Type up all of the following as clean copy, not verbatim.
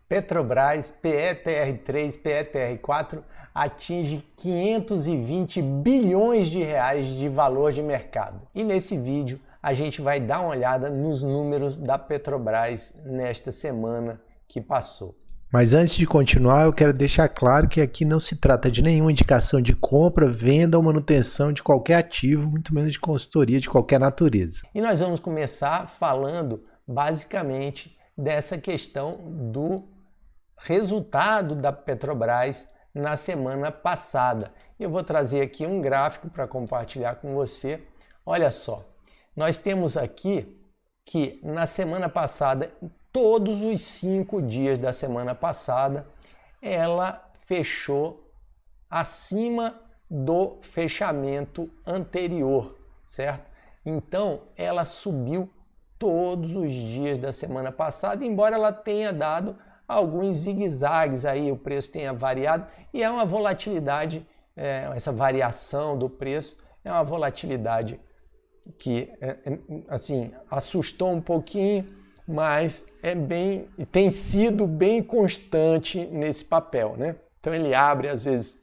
Petrobras, PETR3, PETR4 atinge 520 bilhões de reais de valor de mercado. E nesse vídeo a gente vai dar uma olhada nos números da Petrobras nesta semana que passou. Mas antes de continuar, eu quero deixar claro que aqui não se trata de nenhuma indicação de compra, venda ou manutenção de qualquer ativo, muito menos de consultoria de qualquer natureza. E nós vamos começar falando basicamente dessa questão do resultado da Petrobras na semana passada. Eu vou trazer aqui um gráfico para compartilhar com você. Olha só, nós temos aqui que na semana passada, todos os 5 dias da semana passada, ela fechou acima do fechamento anterior, certo? Então, ela subiu todos os dias da semana passada, embora ela tenha dado alguns zigue-zagues aí, o preço tenha variado, e é uma volatilidade, essa variação do preço é uma volatilidade que assim assustou um pouquinho, mas tem sido bem constante nesse papel, né? Então ele abre às vezes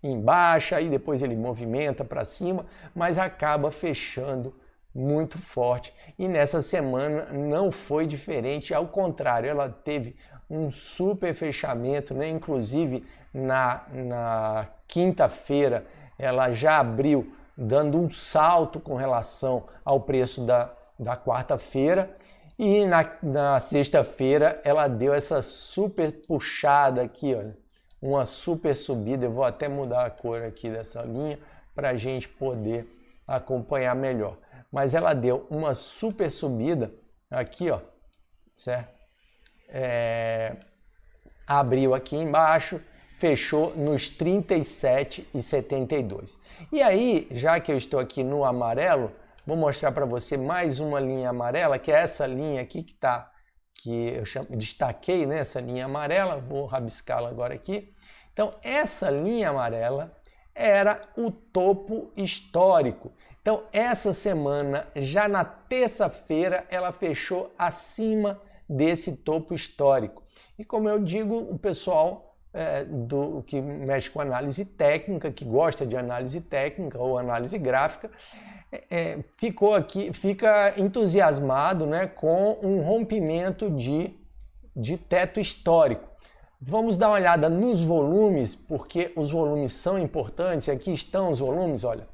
em baixa, aí depois ele movimenta para cima, mas acaba fechando muito forte. E nessa semana não foi diferente, ao contrário, ela teve um super fechamento, né? Inclusive na quinta-feira ela já abriu dando um salto com relação ao preço da quarta-feira, e na sexta-feira ela deu essa super puxada aqui, olha, uma super subida. Eu vou até mudar a cor aqui dessa linha para a gente poder acompanhar melhor. Mas ela deu uma super subida aqui, ó, certo? Abriu aqui embaixo, fechou nos 37,72. E aí, já que eu estou aqui no amarelo, vou mostrar para você mais uma linha amarela, que é essa linha aqui que eu destaquei, né? Essa linha amarela, vou rabiscá-la agora aqui. Então, essa linha amarela era o topo histórico. Então, essa semana, já na terça-feira, ela fechou acima desse topo histórico. E como eu digo, o pessoal que mexe com análise técnica, que gosta de análise técnica ou análise gráfica, fica entusiasmado, né, com um rompimento de teto histórico. Vamos dar uma olhada nos volumes, porque os volumes são importantes. Aqui estão os volumes, olha.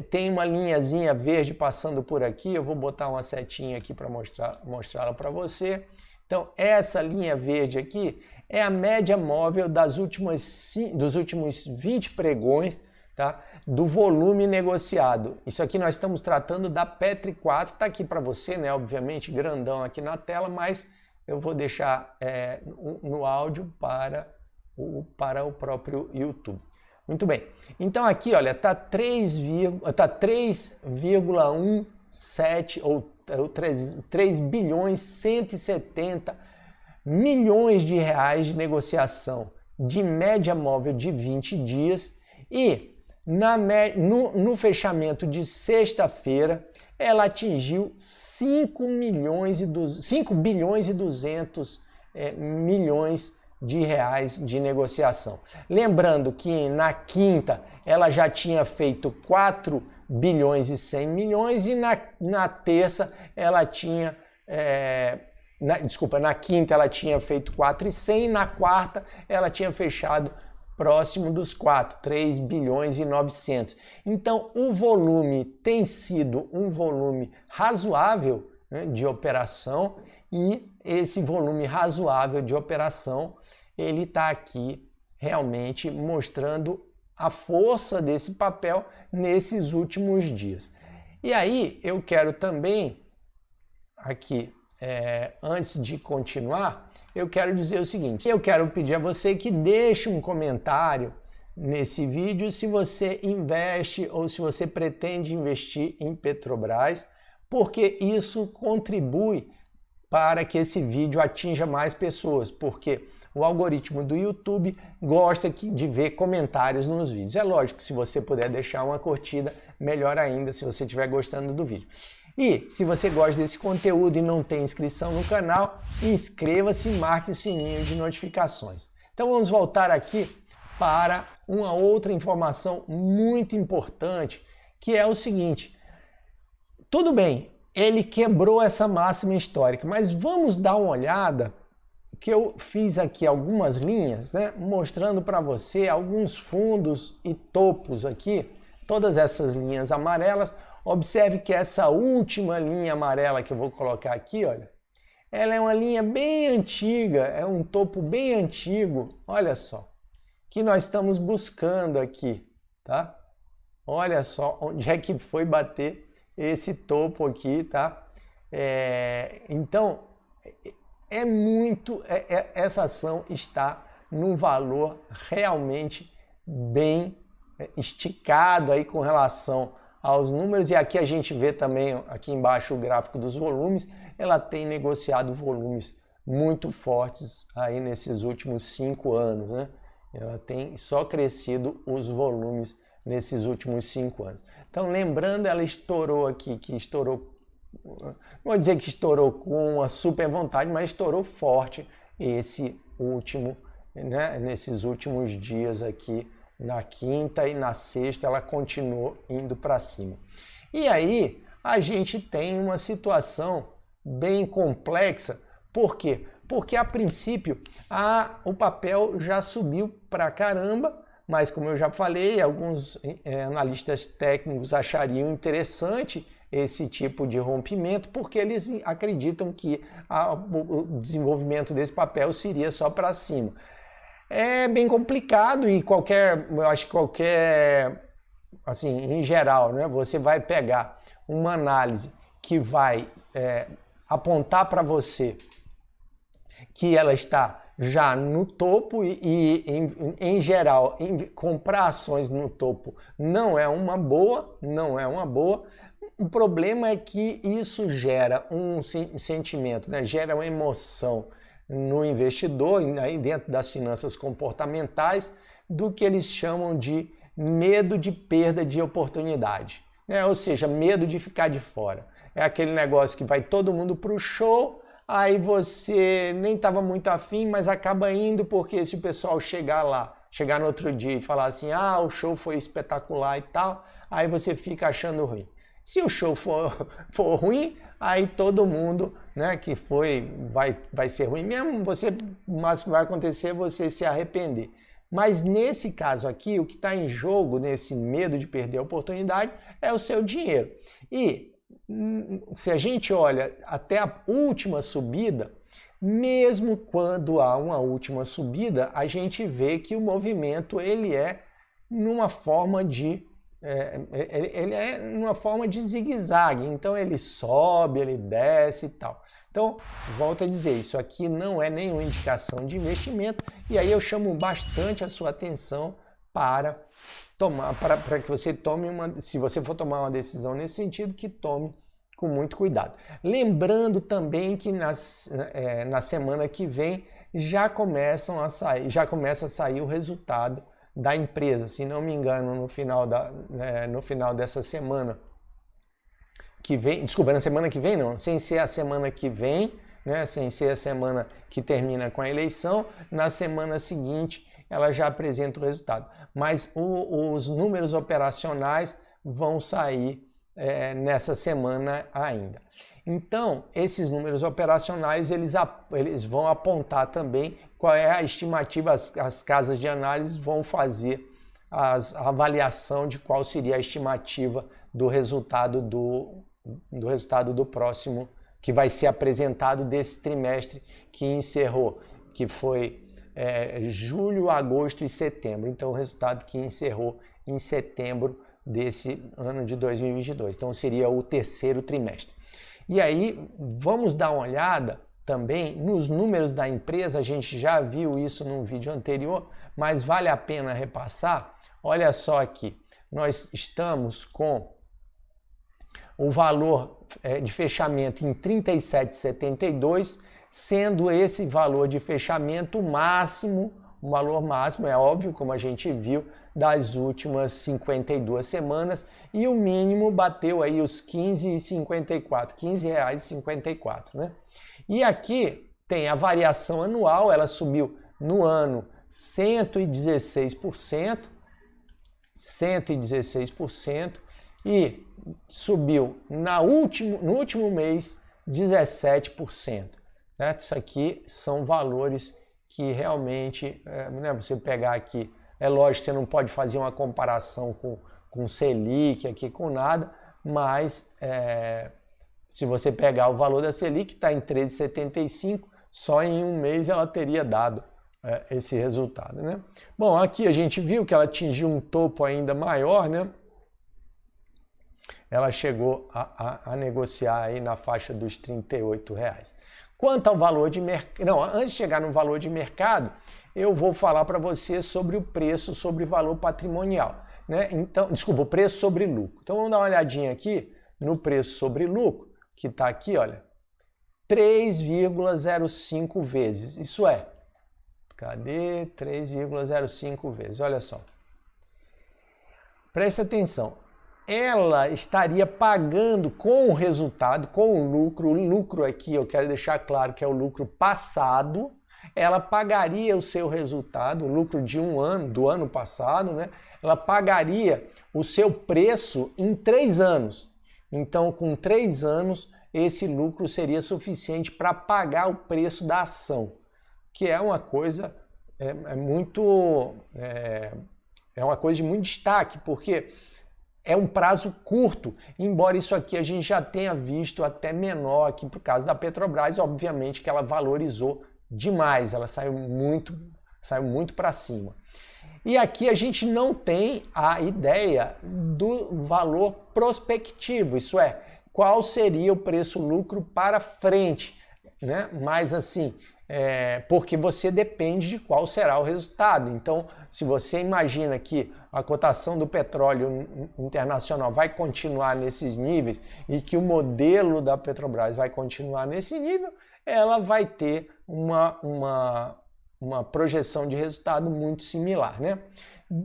Tem uma linhazinha verde passando por aqui, eu vou botar uma setinha aqui para mostrá-la para você. Então, essa linha verde aqui é a média móvel dos últimos 20 pregões, tá? Do volume negociado. Isso aqui nós estamos tratando da PETR4, está aqui para você, né? Obviamente, grandão aqui na tela, mas eu vou deixar no áudio para o próprio YouTube. Muito bem. Então aqui, olha, está 3,17 ou 3 bilhões 170 milhões de reais de negociação de média móvel de 20 dias, e no fechamento de sexta-feira ela atingiu 5 bilhões e 200 milhões de reais de negociação. Lembrando que na quinta ela já tinha feito 4 bilhões e 100 milhões e na terça ela tinha... na quinta ela tinha feito 4,100 e na quarta ela tinha fechado próximo dos 3 bilhões e 900. Então o volume tem sido um volume razoável, né, de operação, e esse volume razoável de operação ele está aqui realmente mostrando a força desse papel nesses últimos dias. E aí eu quero também aqui, antes de continuar, eu quero dizer o seguinte: eu quero pedir a você que deixe um comentário nesse vídeo se você investe ou se você pretende investir em Petrobras, porque isso contribui para que esse vídeo atinja mais pessoas, porque o algoritmo do YouTube gosta de ver comentários nos vídeos. É lógico que se você puder deixar uma curtida, melhor ainda, se você estiver gostando do vídeo. E se você gosta desse conteúdo e não tem inscrição no canal, inscreva-se e marque o sininho de notificações. Então vamos voltar aqui para uma outra informação muito importante, que é o seguinte: tudo bem, ele quebrou essa máxima histórica, mas vamos dar uma olhada, que eu fiz aqui algumas linhas, né, mostrando para você alguns fundos e topos aqui, todas essas linhas amarelas. Observe que essa última linha amarela que eu vou colocar aqui, olha, ela é uma linha bem antiga, é um topo bem antigo, olha só, que nós estamos buscando aqui, tá? Olha só onde é que foi bater esse topo aqui, tá? Então, essa ação está num valor realmente bem esticado aí com relação aos números, e aqui a gente vê também, aqui embaixo, o gráfico dos volumes. Ela tem negociado volumes muito fortes aí nesses últimos 5 anos, né? Ela tem só crescido os volumes nesses últimos 5 anos. Então, lembrando, ela estourou aqui, não vou dizer que estourou com uma super vontade, mas estourou forte nesses últimos dias aqui. Na quinta e na sexta ela continuou indo para cima. E aí a gente tem uma situação bem complexa. Por quê? Porque a princípio o papel já subiu para caramba, mas como eu já falei, alguns analistas técnicos achariam interessante esse tipo de rompimento, porque eles acreditam que o desenvolvimento desse papel seria só para cima. É bem complicado e eu acho que assim, em geral, né, você vai pegar uma análise que vai apontar para você que ela está já no topo e em geral, comprar ações no topo não é uma boa. O problema é que isso gera um sentimento, né, gera uma emoção no investidor, aí dentro das finanças comportamentais, do que eles chamam de medo de perda de oportunidade, né? Ou seja, medo de ficar de fora. É aquele negócio que vai todo mundo para o show, aí você nem estava muito afim, mas acaba indo, porque se o pessoal chegar no outro dia e falar assim, o show foi espetacular e tal, aí você fica achando ruim. Se o show for ruim, aí todo mundo, né, que vai ser ruim mesmo, o máximo que vai acontecer é você se arrepender. Mas nesse caso aqui, o que está em jogo, nesse medo de perder a oportunidade, é o seu dinheiro. E se a gente olha até a última subida, mesmo quando há uma última subida, a gente vê que o movimento ele é numa forma de zigue-zague, então ele sobe, ele desce e tal. Então, volto a dizer, isso aqui não é nenhuma indicação de investimento, e aí eu chamo bastante a sua atenção para que você tome se você for tomar uma decisão nesse sentido, que tome com muito cuidado. Lembrando também que na semana que vem já começa a sair o resultado da empresa, se não me engano, no final dessa semana que vem, desculpa, na semana que vem não, sem ser a semana que vem, né, sem ser a semana que termina com a eleição, na semana seguinte ela já apresenta o resultado. Mas os números operacionais vão sair nessa semana ainda. Então, esses números operacionais eles vão apontar também qual é a estimativa, as casas de análise vão fazer a avaliação de qual seria a estimativa do resultado do próximo, que vai ser apresentado desse trimestre que encerrou, que foi julho, agosto e setembro. Então, o resultado que encerrou em setembro desse ano de 2022. Então, seria o terceiro trimestre. E aí, vamos dar uma olhada também nos números da empresa. A gente já viu isso num vídeo anterior, mas vale a pena repassar. Olha só aqui, nós estamos com o valor de fechamento em 37,72, sendo esse valor de fechamento máximo, o valor máximo, é óbvio, como a gente viu das últimas 52 semanas e o mínimo bateu aí os R$15,54, R$15,54, né? E aqui tem a variação anual, ela subiu no ano 116%, e subiu no último mês 17%. Certo? Isso aqui são valores que realmente, né, você pegar aqui, é lógico que você não pode fazer uma comparação com Selic aqui, com nada, mas se você pegar o valor da Selic, está em 13,75, só em um mês ela teria dado esse resultado, né? Bom, aqui a gente viu que ela atingiu um topo ainda maior, né? Ela chegou a negociar aí na faixa dos R$38. Quanto ao valor de mercado, não, antes de chegar no valor de mercado, eu vou falar para você sobre o preço sobre valor patrimonial, né? Então, desculpa, o preço sobre lucro. Então vamos dar uma olhadinha aqui no preço sobre lucro, que está aqui, olha, 3,05 vezes. Isso é, cadê? 3,05 vezes, olha só. Presta atenção. Ela estaria pagando com o resultado, com o lucro aqui, eu quero deixar claro que é o lucro passado, ela pagaria o seu resultado, o lucro de um ano, do ano passado, né? Ela pagaria o seu preço em 3 anos. Então, com 3 anos, esse lucro seria suficiente para pagar o preço da ação, que é uma coisa é uma coisa de muito destaque, porque é um prazo curto, embora isso aqui a gente já tenha visto até menor aqui por causa da Petrobras, obviamente que ela valorizou demais, ela saiu muito para cima. E aqui a gente não tem a ideia do valor prospectivo, isso é, qual seria o preço-lucro para frente, né? Mas assim, porque você depende de qual será o resultado. Então, se você imagina que a cotação do petróleo internacional vai continuar nesses níveis e que o modelo da Petrobras vai continuar nesse nível, ela vai ter uma projeção de resultado muito similar, né?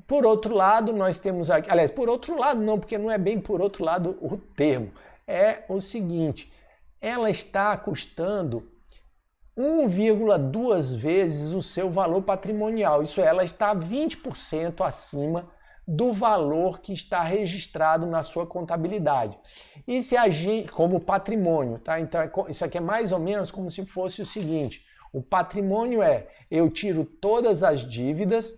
Por outro lado, nós temos aqui, aliás, por outro lado não, porque não é bem por outro lado o termo, é o seguinte, ela está custando 1,2 vezes o seu valor patrimonial. Isso é, ela está 20% acima do valor que está registrado na sua contabilidade. E se a gente, como patrimônio, tá? Então isso aqui é mais ou menos como se fosse o seguinte: o patrimônio eu tiro todas as dívidas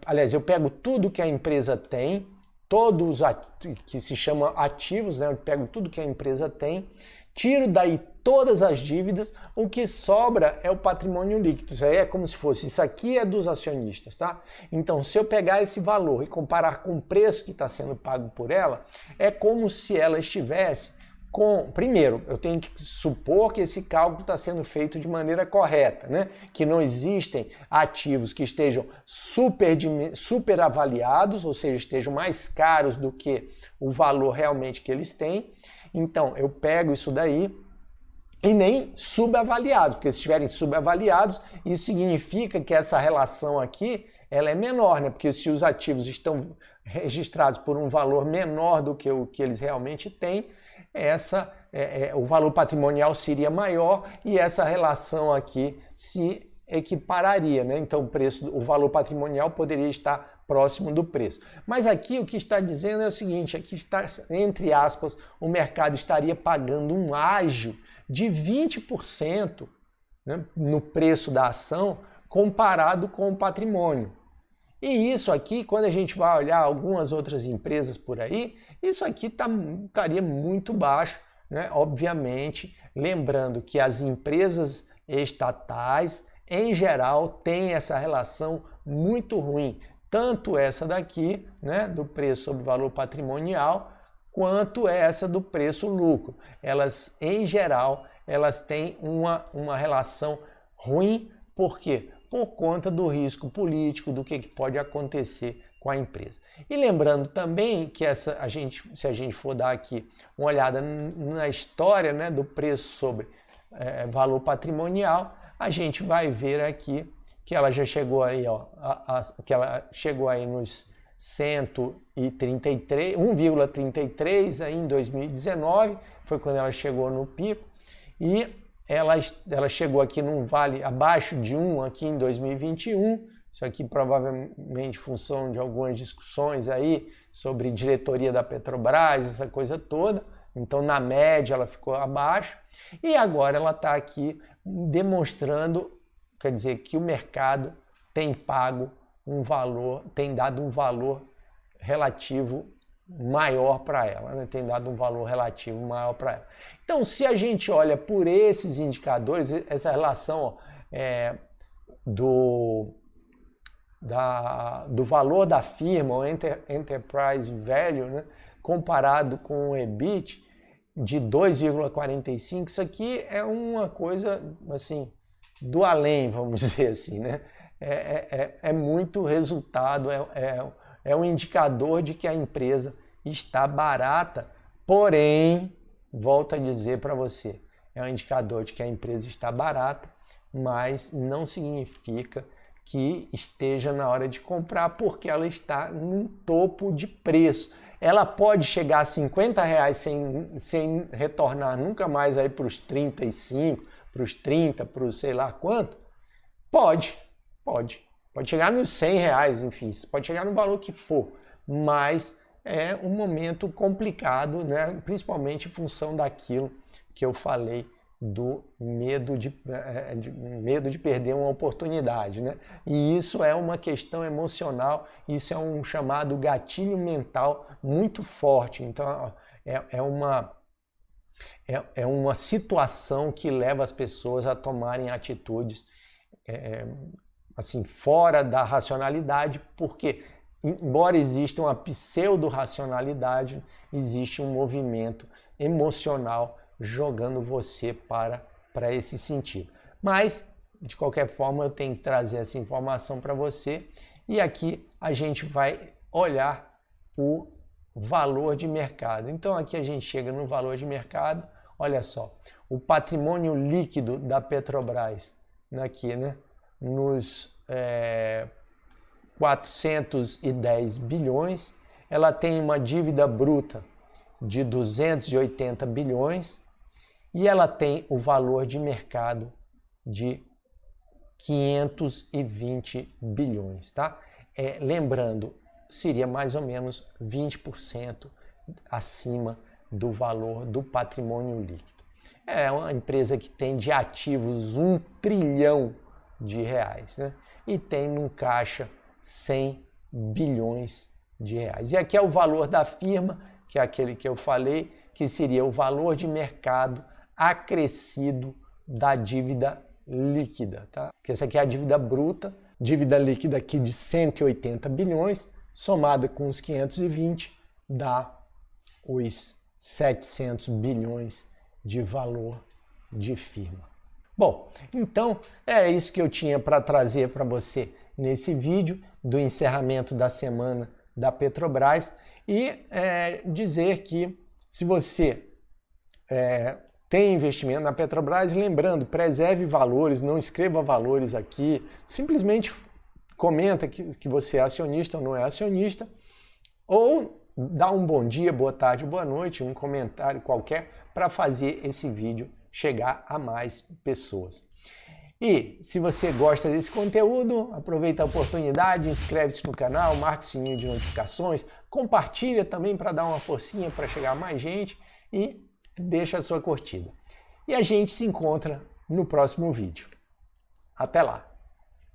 aliás, eu pego tudo que a empresa tem, todos que se chama ativos, né? Eu pego tudo que a empresa tem, tiro daí todas as dívidas, o que sobra é o patrimônio líquido. Isso aí é como se fosse, isso aqui é dos acionistas, tá? Então, se eu pegar esse valor e comparar com o preço que está sendo pago por ela, é como se ela estivesse primeiro, eu tenho que supor que esse cálculo está sendo feito de maneira correta, né? Que não existem ativos que estejam super avaliados, ou seja, estejam mais caros do que o valor realmente que eles têm. Então, eu pego isso daí e nem subavaliados, porque se estiverem subavaliados, isso significa que essa relação aqui ela é menor, né? Porque se os ativos estão registrados por um valor menor do que o que eles realmente têm, o valor patrimonial seria maior e essa relação aqui se equipararia, né? Então o valor patrimonial poderia estar próximo do preço. Mas aqui o que está dizendo é o seguinte, aqui está, entre aspas, o mercado estaria pagando um ágio de 20%, né, no preço da ação comparado com o patrimônio. E isso aqui, quando a gente vai olhar algumas outras empresas por aí, isso aqui estaria muito baixo, né? Obviamente, lembrando que as empresas estatais, em geral, têm essa relação muito ruim. Tanto essa daqui, né, do preço sobre valor patrimonial, quanto essa do preço-lucro. Elas, em geral, elas têm uma relação ruim. Por quê? Por conta do risco político, do que pode acontecer com a empresa. E lembrando também que se a gente for dar aqui uma olhada na história, né, do preço sobre valor patrimonial, a gente vai ver aqui que ela já chegou aí, que ela chegou aí nos 1,33 aí em 2019, foi quando ela chegou no pico, e ela chegou aqui num vale abaixo de 1 aqui em 2021, isso aqui provavelmente em função de algumas discussões aí sobre diretoria da Petrobras, essa coisa toda. Então, na média, ela ficou abaixo. E agora ela está aqui demonstrando, quer dizer, que o mercado tem pago um valor, tem dado um valor relativo maior para ela, né? Tem dado um valor relativo maior para ela. Então, se a gente olha por esses indicadores, essa relação do valor da firma, o Enterprise Value, né, comparado com o EBIT de 2,45, isso aqui é uma coisa assim do além, vamos dizer assim, né? É muito resultado, é um indicador de que a empresa está barata, porém, volto a dizer para você, é um indicador de que a empresa está barata, mas não significa que esteja na hora de comprar, porque ela está num topo de preço. Ela pode chegar a R$50 sem retornar nunca mais aí para os 35, para os 30, para os sei lá quanto? Pode chegar nos R$100, enfim, pode chegar no valor que for, mas é um momento complicado, né? Principalmente em função daquilo que eu falei do medo de perder uma oportunidade, né? E isso é uma questão emocional, isso é um chamado gatilho mental muito forte. Então é uma situação que leva as pessoas a tomarem atitudes assim fora da racionalidade, porque embora exista uma pseudo-racionalidade, existe um movimento emocional jogando você para esse sentido. Mas, de qualquer forma, eu tenho que trazer essa informação para você. E aqui a gente vai olhar o valor de mercado. Então, aqui a gente chega no valor de mercado. Olha só, o patrimônio líquido da Petrobras, aqui, né, nos 410 bilhões. Ela tem uma dívida bruta de 280 bilhões. E ela tem o valor de mercado de 520 bilhões, tá? Lembrando, seria mais ou menos 20% acima do valor do patrimônio líquido. É uma empresa que tem de ativos R$1 trilhão, né? E tem no caixa 100 bilhões de reais. E aqui é o valor da firma, que é aquele que eu falei, que seria o valor de mercado acrescido da dívida líquida, tá? Que essa aqui é a dívida bruta, dívida líquida aqui de 180 bilhões, somada com os 520, dá os 700 bilhões de valor de firma. Bom, então é isso que eu tinha para trazer para você nesse vídeo do encerramento da semana da Petrobras e dizer que se você tem investimento na Petrobras, lembrando, preserve valores, não escreva valores aqui, simplesmente comenta que você é acionista ou não é acionista, ou dá um bom dia, boa tarde, boa noite, um comentário qualquer para fazer esse vídeo chegar a mais pessoas. E se você gosta desse conteúdo, aproveita a oportunidade, inscreve-se no canal, marca o sininho de notificações, compartilha também para dar uma forcinha para chegar a mais gente e deixa a sua curtida. E a gente se encontra no próximo vídeo. Até lá!